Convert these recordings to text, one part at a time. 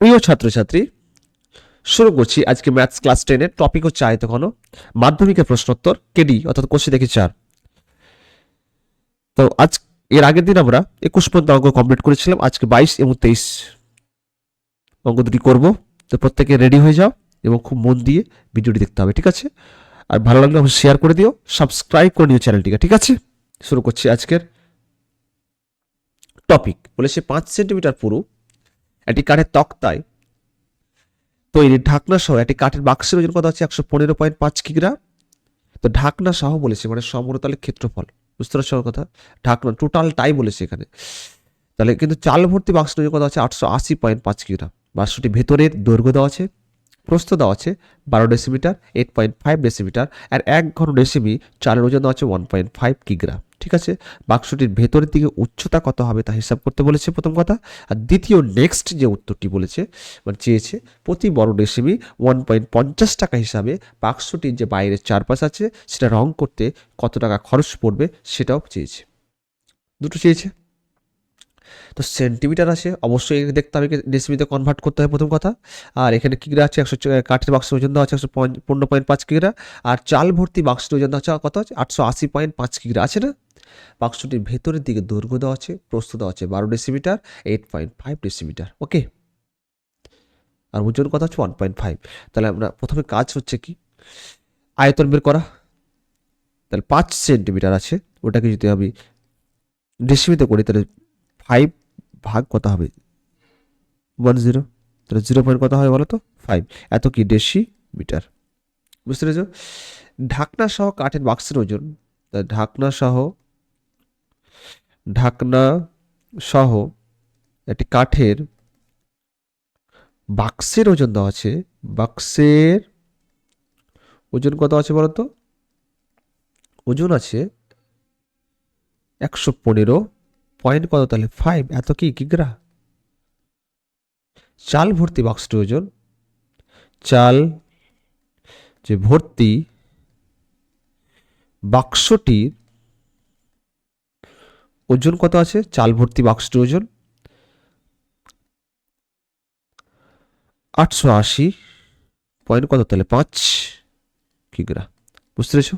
প্রিয় ছাত্রছাত্রী, শুরু করছি আজকে ম্যাথস ক্লাস 10 এর টপিক হচ্ছে আয়তঘন মাধ্যমিকের প্রশ্নোত্তর কেডি অর্থাৎ কোশ্চেন দেখি 4। তো আজ এর আগের দিন আমরা 21 পর্যন্ত অঙ্ক কমপ্লিট করেছিলাম। আজকে 22 এবং 23 অঙ্ক দুটি করব। তো প্রত্যেকে রেডি হয়ে যাও এবং খুব মন দিয়ে ভিডিওটি দেখতে হবে, ঠিক আছে? আর ভালো লাগলে অবশ্যই শেয়ার করে দিও, সাবস্ক্রাইব করে নিও চ্যানেলটিকে, ঠিক আছে? শুরু করছি আজকের টপিক। বলেছে 5 সেন্টিমিটার পুরু একটি কাঠের তক্তায় তৈরি ঢাকনা সহ একটি কাঠের বাক্সের ওজন কত আছে? 115.5 কিগ্রা। তো ঢাকনা সহ বলেছে, মানে সমতলের ক্ষেত্রফল, বুঝতে পারছো আমার কথা? ঢাকনা টোটালটাই বলেছে এখানে। তাহলে কিন্তু চাল ভর্তি বাক্সের ওজন কত আছে? 880.5 কিগ্রা। বাক্সটি ভেতরের দৈর্ঘ্য দেওয়া আছে, প্রস্থ দেওয়া আছে 12 ডেসিমিটার, 8.5 ডেসিমিটার, আর 1 ঘন ডেসিমি চালের ওজন দেওয়া আছে 1.5 কিগ্রা, ঠিক আছে? বাক্সটির ভেতরের দিকে উচ্চতা কত হবে তা হিসাব করতে বলেছে, প্রথম কথা। আর দ্বিতীয় নেক্সট যে উত্তরটি বলেছে, মানে চেয়েছে, প্রতি বড় ডেসিমি 1.50 টাকা হিসাবে বাক্সটির যে বাইরের চারপাশ আছে সেটা রং করতে কত টাকা খরচ পড়বে সেটাও চেয়েছে। দুটো চেয়েছে। তো সেন্টিমিটার আছে, অবশ্যই দেখতে হবে ডেসিমিতে কনভার্ট করতে হবে, প্রথম কথা। আর এখানে কিগ্রা আছে, কাঠের বাক্সের ওজন দেওয়া আছে 115.5 কিগ্রা। আর চাল ভর্তি বাক্সটির ওজন দেওয়া আছে কত আছে? 880.5 কিগ্রা, আছে না? বাক্সটির ভেতরের দিকে দৈর্ঘ্য দেওয়া আছে, প্রস্থ দেওয়া আছে 12 ডেসিমিটার, 8.5 ডেসিমিটার, ওকে। আর ওজন কত হচ্ছে 1.5। তাহলে আমরা প্রথমে কাজ হচ্ছে কি, আয়তন বের করা। তাহলে 5 সেন্টিমিটার আছে, ওটাকে যদি আমি ডেসিমিতে করি তাহলে 5 ভাগ কত হবে? 10। তাহলে 0 পয়েন্ট কত হবে বলো তো? 5। এত কি ডেসিমিটার, বুঝতে পেরেছো? ঢাকনা সহ কাঠের বাক্সের ওজন, ঢাকনা সহ একটি কাঠের বাক্সের ওজন দেওয়া আছে। বাক্সের ওজন কত আছে বলো তো? ওজন আছে 115 পয়েন্ট কত, তাহলে 5। এত কি কিগ্রা। চাল ভর্তি বাক্সটির ওজন, চাল যে ভর্তি বাক্সটির ওজন কত আছে? চাল ভর্তি বাক্সটির ওজন 880 পয়েন্ট কত, তাহলে 5 কিগ্রা, বুঝতে পেরেছো?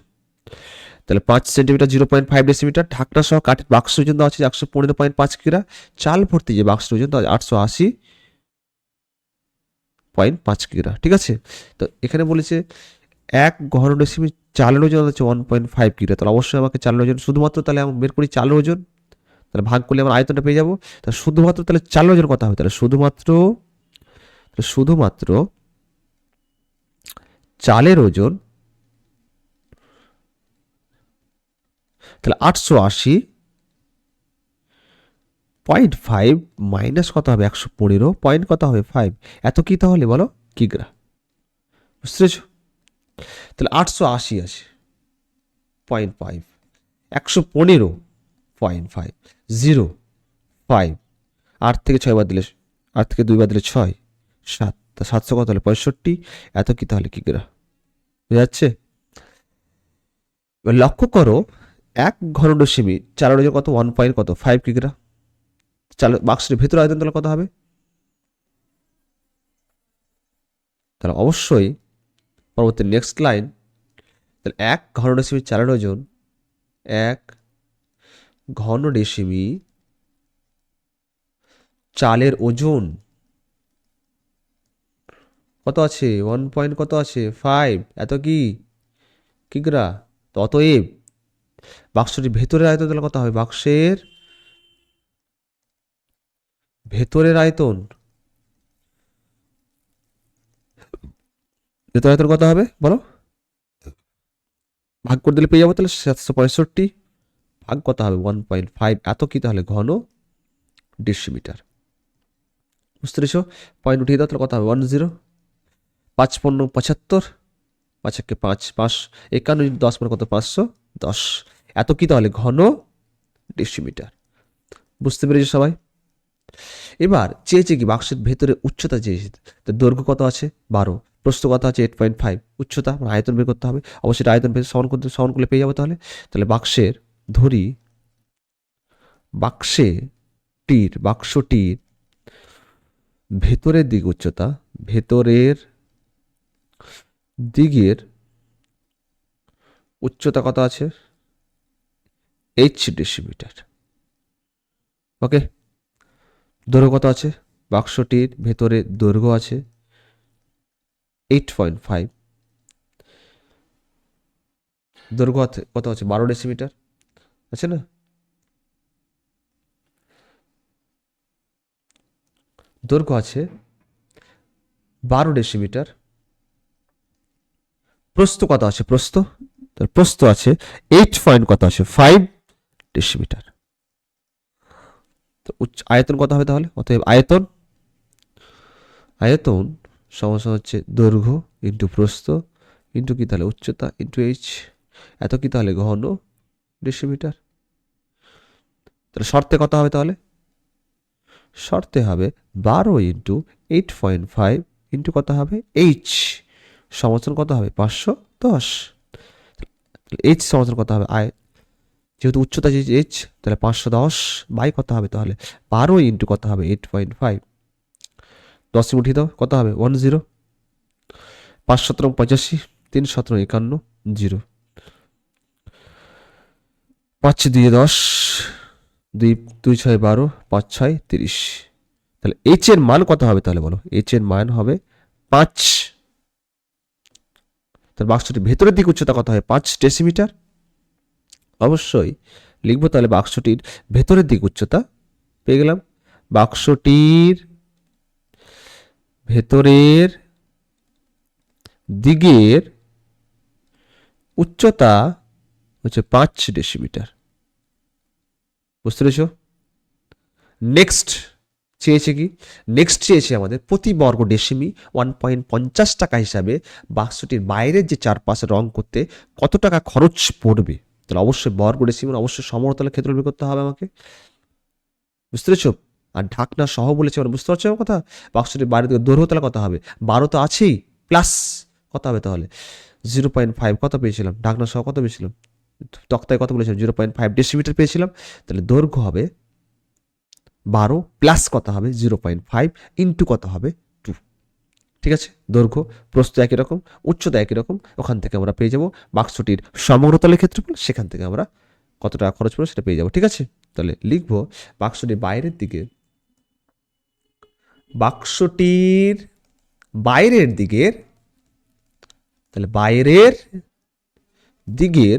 তাহলে 5 সেন্টিমিটার 0.5 ডেসিমিটার। ঢাকনা সহ কাঠের বাক্স ওজন দেওয়া আছে 115.5 কিগ্রা। চাল ভর্তি যে বাক্স ওজন দেওয়া 880.5 কিগ্রা, ঠিক আছে? তো এখানে বলেছে 1 ঘন ডেসিমি চালের ওজন হচ্ছে 1.5 কিগ্রা। তাহলে অবশ্যই আমাকে চালের ওজন শুধুমাত্র, তাহলে আমি বের করি চালের ওজন। তাহলে ভাগ করলে আমার আয়তনটা পেয়ে যাবো। তাহলে শুধুমাত্র তাহলে চালের ওজন কত হবে? তাহলে শুধুমাত্র চালের ওজন, তাহলে 880.5 মাইনাস কত হবে? 115 পয়েন্ট কত হবে? 5। এত কি তাহলে বলো? কিগ্রা, বুঝতে পেরেছো? তাহলে 880 আছে 0.5, 115.5, 0.5, 8 থেকে 6 বাদ দিলে, 8 থেকে 2 বাদ দিলে 6, 7, তা 700 কত হলে 65। এত কি তাহলে কিগ্রা, বুঝা যাচ্ছে? এবার লক্ষ্য করো 1 ঘন ডেসিমি চালের ওজন কত? 1 পয়েন্ট কত, 5 কিগ্রা। চালের বাক্সের ভেতরে আয়তন তাহলে কত হবে? তাহলে অবশ্যই পরবর্তী নেক্সট লাইন, তাহলে 1 ঘন ডেসিমি চালের ওজন, 1 ঘন ডেসিমি চালের ওজন কত আছে? 1 পয়েন্ট কত আছে? 5। এত কি কিগ্রা। তো অতএব বাক্সটির ভেতরের আয়তন তাহলে কত হবে? বাক্সের ভেতরের আয়তন, ভেতরের আয়তন কত হবে বলো? ভাগ করে দিলে পেয়ে যাবো। তাহলে 765 ভাগ কত হবে? 1.5। এত কি তাহলে ঘন ডেসিমিটার, বুঝতে পেরেছো? পয়েন্ট উঠিয়ে দাও, তাহলে কত হবে? 10। 5 15 75, 5 একে 5, 5 51, 10 মানে কত? 510। এত কি তাহলে ঘন ডেসিমিটার, বুঝতে পেরেছো সবাই? এবার চেয়েছে কি বাক্সের ভেতরে উচ্চতা চেয়েছে। তো দৈর্ঘ্য কত আছে? 12, প্রস্থ কত আছে? 8.5, উচ্চতা মানে আয়তন বের করতে হবে। অবশ্যই আয়তন বের সমান করলে পেয়ে যাবো। তাহলে তাহলে বাক্সটির ভেতরের দিক উচ্চতা, ভেতরের দিকের উচ্চতা কত আছে? H decimetre. ওকে, দৈর্ঘ্য কত আছে? বাক্সটির ভেতরে দৈর্ঘ্য আছে 8.5, দৈর্ঘ্য কত আছে? 12 ডেসিমিটার আছে না? দৈর্ঘ্য আছে 12 ডেসিমিটার। প্রস্থ কত আছে? প্রস্থ আছে 8 পয়েন্ট কত আছে? 5 ডেসিমিটার। তো আয়তন কত হবে তাহলে? অতএব আয়তন সমান হচ্ছে দৈর্ঘ্য ইন্টু প্রস্থ ইন্টু কি তাহলে? উচ্চতা ইন্টু এইচ। এত কি তাহলে? ঘন ডেসিমিটার। তাহলে শর্তে কত হবে তাহলে? শর্তে হবে 12 ইন্টু 8.5 ইন্টু কত হবে? এইচ সমাধান কত হবে? 510। এইচ সমাধান কত হবে? যেহেতু উচ্চতা যে এইচ, তাহলে 510 বাই কত হবে তাহলে? 12 ইন্টু কত হবে? 8.5। 10 উঠিয়ে দাও, কত হবে? 10। 5 17 85, 3 17 51, 0। 5 2 10, 2 2 6 12, 5 6 30। তাহলে এইচ এর মান কত হবে তাহলে বলো? এইচ এর মান হবে 5। তাহলে বাক্সটির ভেতরের দিক উচ্চতা কত হয়? 5 ডেসিমিটার। অবশ্যই লিখবো তাহলে বাক্সটির ভেতরের দিক উচ্চতা পেয়ে গেলাম। বাক্সটির ভেতরের দিকের উচ্চতা হচ্ছে 5 ডেসিমিটার। বুঝতে পেরেছ? নেক্সট চেয়েছে কি? নেক্সট চেয়েছে আমাদের প্রতি বর্গ ডেসিমি 1.50 টাকা হিসাবে বাক্সটির বাইরের যে চারপাশে রং করতে কত টাকা খরচ পড়বে। তাহলে অবশ্যই বর্গ ডেসিমি, অবশ্যই সমতলের ক্ষেত্র বের করতে হবে আমাকে। বুঝতে পেরেছ? আর ঢাকনা সহ বলেছে, মানে বুঝতে পারছো আমার কথা? বাক্সটির বাইরের দিকে দৈর্ঘ্য তাহলে কত হবে? 12 তো আছেই, প্লাস কত হবে তাহলে? 0.5 কত পেয়েছিলাম? ঢাকনা সহ কত পেয়েছিলাম? তক্তায় কত বলেছিলাম? 0.5 ডেসিমিটার পেয়েছিলাম। তাহলে দৈর্ঘ্য হবে 12 প্লাস কত হবে? 0.5 ইন্টু কত হবে? 2। ঠিক আছে? দৈর্ঘ্য প্রস্থ একই রকম, উচ্চতা একই রকম। ওখান থেকে আমরা পেয়ে যাব বাক্সটির সমগ্রতলের ক্ষেত্রফল। সেখান থেকে আমরা কত টাকা খরচ পড়বে সেটা পেয়ে যাব। ঠিক আছে? তাহলে লিখবো বাক্সটির বাইরের দিকে, বাক্সটির বাইরের দিকের, তাহলে বাইরের দিকের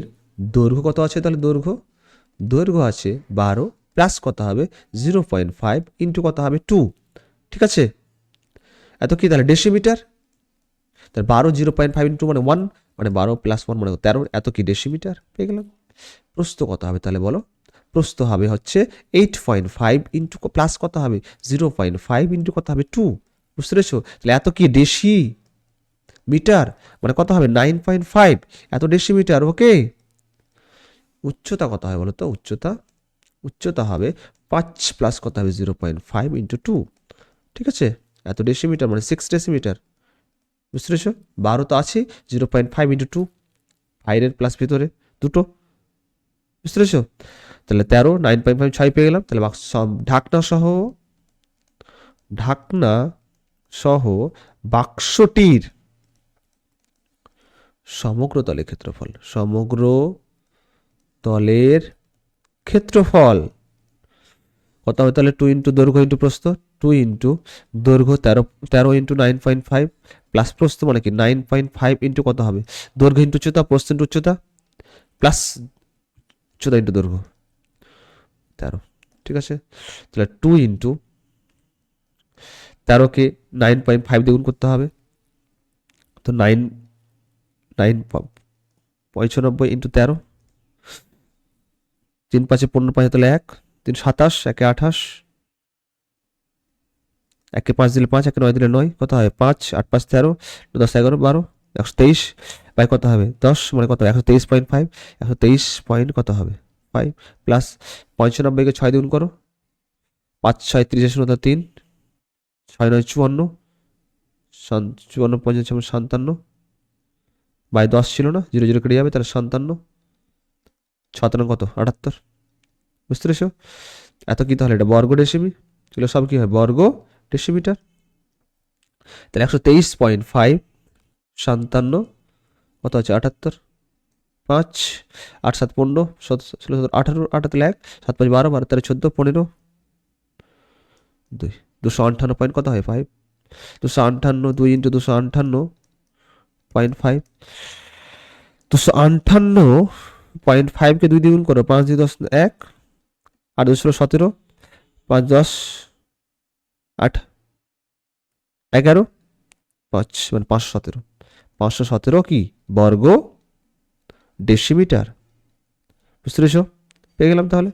দৈর্ঘ্য কত আছে? তাহলে দৈর্ঘ্য আছে 12 প্লাস কত হবে? 0.5 ইন্টু কত হবে? 2। ঠিক আছে? এত কি তাহলে? ডেসিমিটার। তাহলে 12 0.5 ইন্টু মানে 1, মানে 12 প্লাস 1 মানে 13। এত কি? ডেসিমিটার পেয়ে গেলাম। প্রস্থ কত হবে তাহলে বলো? প্রস্থ হবে হচ্ছে 8.5 ইন্টু প্লাস কত হবে? 0.5 ইন্টু কত হবে? 2। বুঝতে পেরেছো? তাহলে এত কি? ডেসিমিটার, মানে কত হবে? 9.5। এত ডেসিমিটার। ওকে, উচ্চতা কত হবে বলো তো? উচ্চতা হবে 5 প্লাস কত হবে? 0.5 ইন্টু 2। ঠিক আছে? এত ডেসিমিটার মানে 6 ডেসিমিটার। বুঝতে পেরেছো? 12 তো আছে, 0.5 ইন্টু 2, বাইরের প্লাস ভিতরে দুটো। বুঝতে পেরেছো? তাহলে 13, 9.5 6 পেয়ে গেলাম। তাহলে ঢাকনা সহ বাক্সটির সমগ্র তলের ক্ষেত্রফল কত হবে তাহলে? 2 ইন্টু দৈর্ঘ্য ইন্টু প্রস্থ। 2 ইন্টু দৈর্ঘ্য 13 ইন্টু 9.5 প্লাস প্রস্থ মানে কি 9.5 ইন্টু কত হবে? দৈর্ঘ্য ইন্টু উচ্চতা, প্রস্থ ইন্টু উচ্চতা, প্লাস উচ্চতা ইন্টু দৈর্ঘ্য 13। ঠিক আছে? তাহলে 2 ইন্টু 13কে 9.5 দিয়ে গুণ করতে হবে। তো 95 ইন্টু 13, 3 5 15, 5 তাহলে 1, 3 27, 1 28, 1 5 দিলে 5, 1 9 দিলে 9, কত হবে? 5 8 5 13, 10 11 12, 123 বাই কত হবে? 10 মানে কত? 123.5। 123 পয়েন্ট কত হবে? 5 প্লাস 95কে 6 দিয়ে গুণ করো। 5 6 30 0 3, 6 9 54, 54 55 57 বাই 10 ছিল না, 0 0 কেটে যাবে, তাহলে 57, 7 কত? 78। বুঝতে পেরেছো? এত কি তাহলে? এটা বর্গ ডেসিমি, এগুলো সব কি হয়? বর্গ ডেসিমিটার। তাহলে 123.5 57 কত আছে 78 5 8 7 15 16 18 18 তাহলে 1 7 5 12 12 13 14 15 2 258 পয়েন্ট কত হয় 5 258 2 ইন্টু 258.5 258.5 কে 2 দিয়ে গুণ করো 5 দিয়ে 10 1 8 2 16 17 5 10 8 11 5 মানে 517 517 কি বর্গ ডেসিমিটার। বুঝতে পেরেছো? পেয়ে গেলাম তাহলে।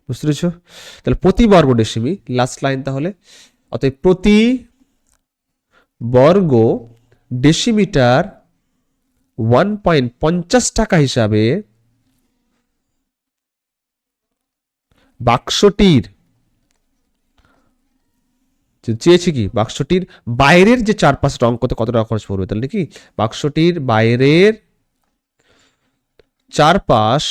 বুঝতে পেরেছো? তাহলে প্রতি বর্গ ডেসিমি লাস্ট লাইন তাহলে, অতএব প্রতি বর্গ ডেসিমিটার 1.50 টাকা হিসাবে বাক্সটির চেয়েছি কি বাক্সটির বাইরের যে চারপাশে রং করতে কত টাকা খরচ পড়বে, তাহলে কি বাক্সটির বাইরের চারপাশ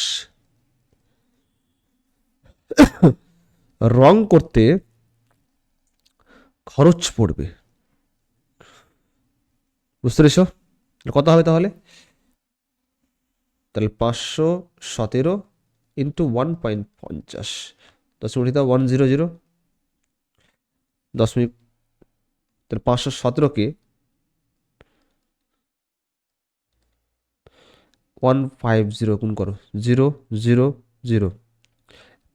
রং করতে খরচ পড়বে। বুঝতে পেরেছ? কত হবে তাহলে? তাহলে 517 ইন্টু 1.50 10 দাও 100 10 মিনিট, তাহলে 517কে 150 গুণ করো 0 0 0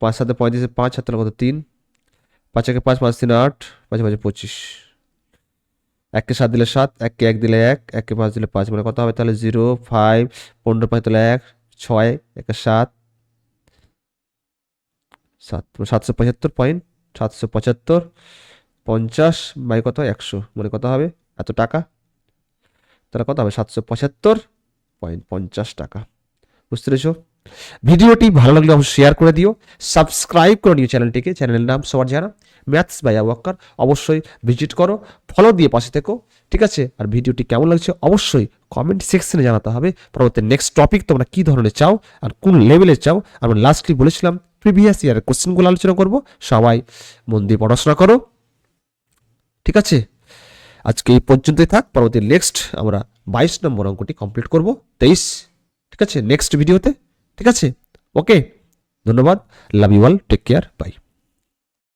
5 7 35 5 7 কত 3 5 একে 5 5 3 8 5 5 25 1 কে 7 দিলে 7 1 কে 1 দিলে 1 1 কে 5 দিলে 5 মানে কত হবে তাহলে 0 5 15 5 তাহলে 1 6 1 7 7 775.775 50 বাই কত 100 মানে কত হবে এত টাকা, তাহলে কত হবে 775.50 টাকা। বুঝতে পেরেছো? ভিডিওটি ভালো লাগলে অবশ্যই শেয়ার করে দিও, সাবস্ক্রাইব করে নিও চ্যানেলটিকে, চ্যানেলের নাম সবার জানা ম্যাথস বাই আবু বকর, অবশ্যই ভিজিট করো, ফলো দিয়ে পাশে থেকো, ঠিক আছে? আর ভিডিওটি কেমন লাগছে অবশ্যই কমেন্ট সেকশনে জানাতে হবে। পরবর্তী নেক্সট টপিক তোমরা কী ধরনের চাও আর কোন লেভেলে চাও, আমরা লাস্টলি বলেছিলাম প্রিভিয়াস ইয়ারের কোশ্চেনগুলো আলোচনা করব। সবাই মন দিয়ে পড়াশোনা করো, ঠিক আছে? আজকে এই পর্যন্তই থাক, পরবর্তী নেক্সট আমরা 22 নম্বর অঙ্কটি কমপ্লিট করব 23, ঠিক আছে, নেক্সট ভিডিওতে, ঠিক আছে? ওকে, ধন্যবাদ, love you all, take care, by.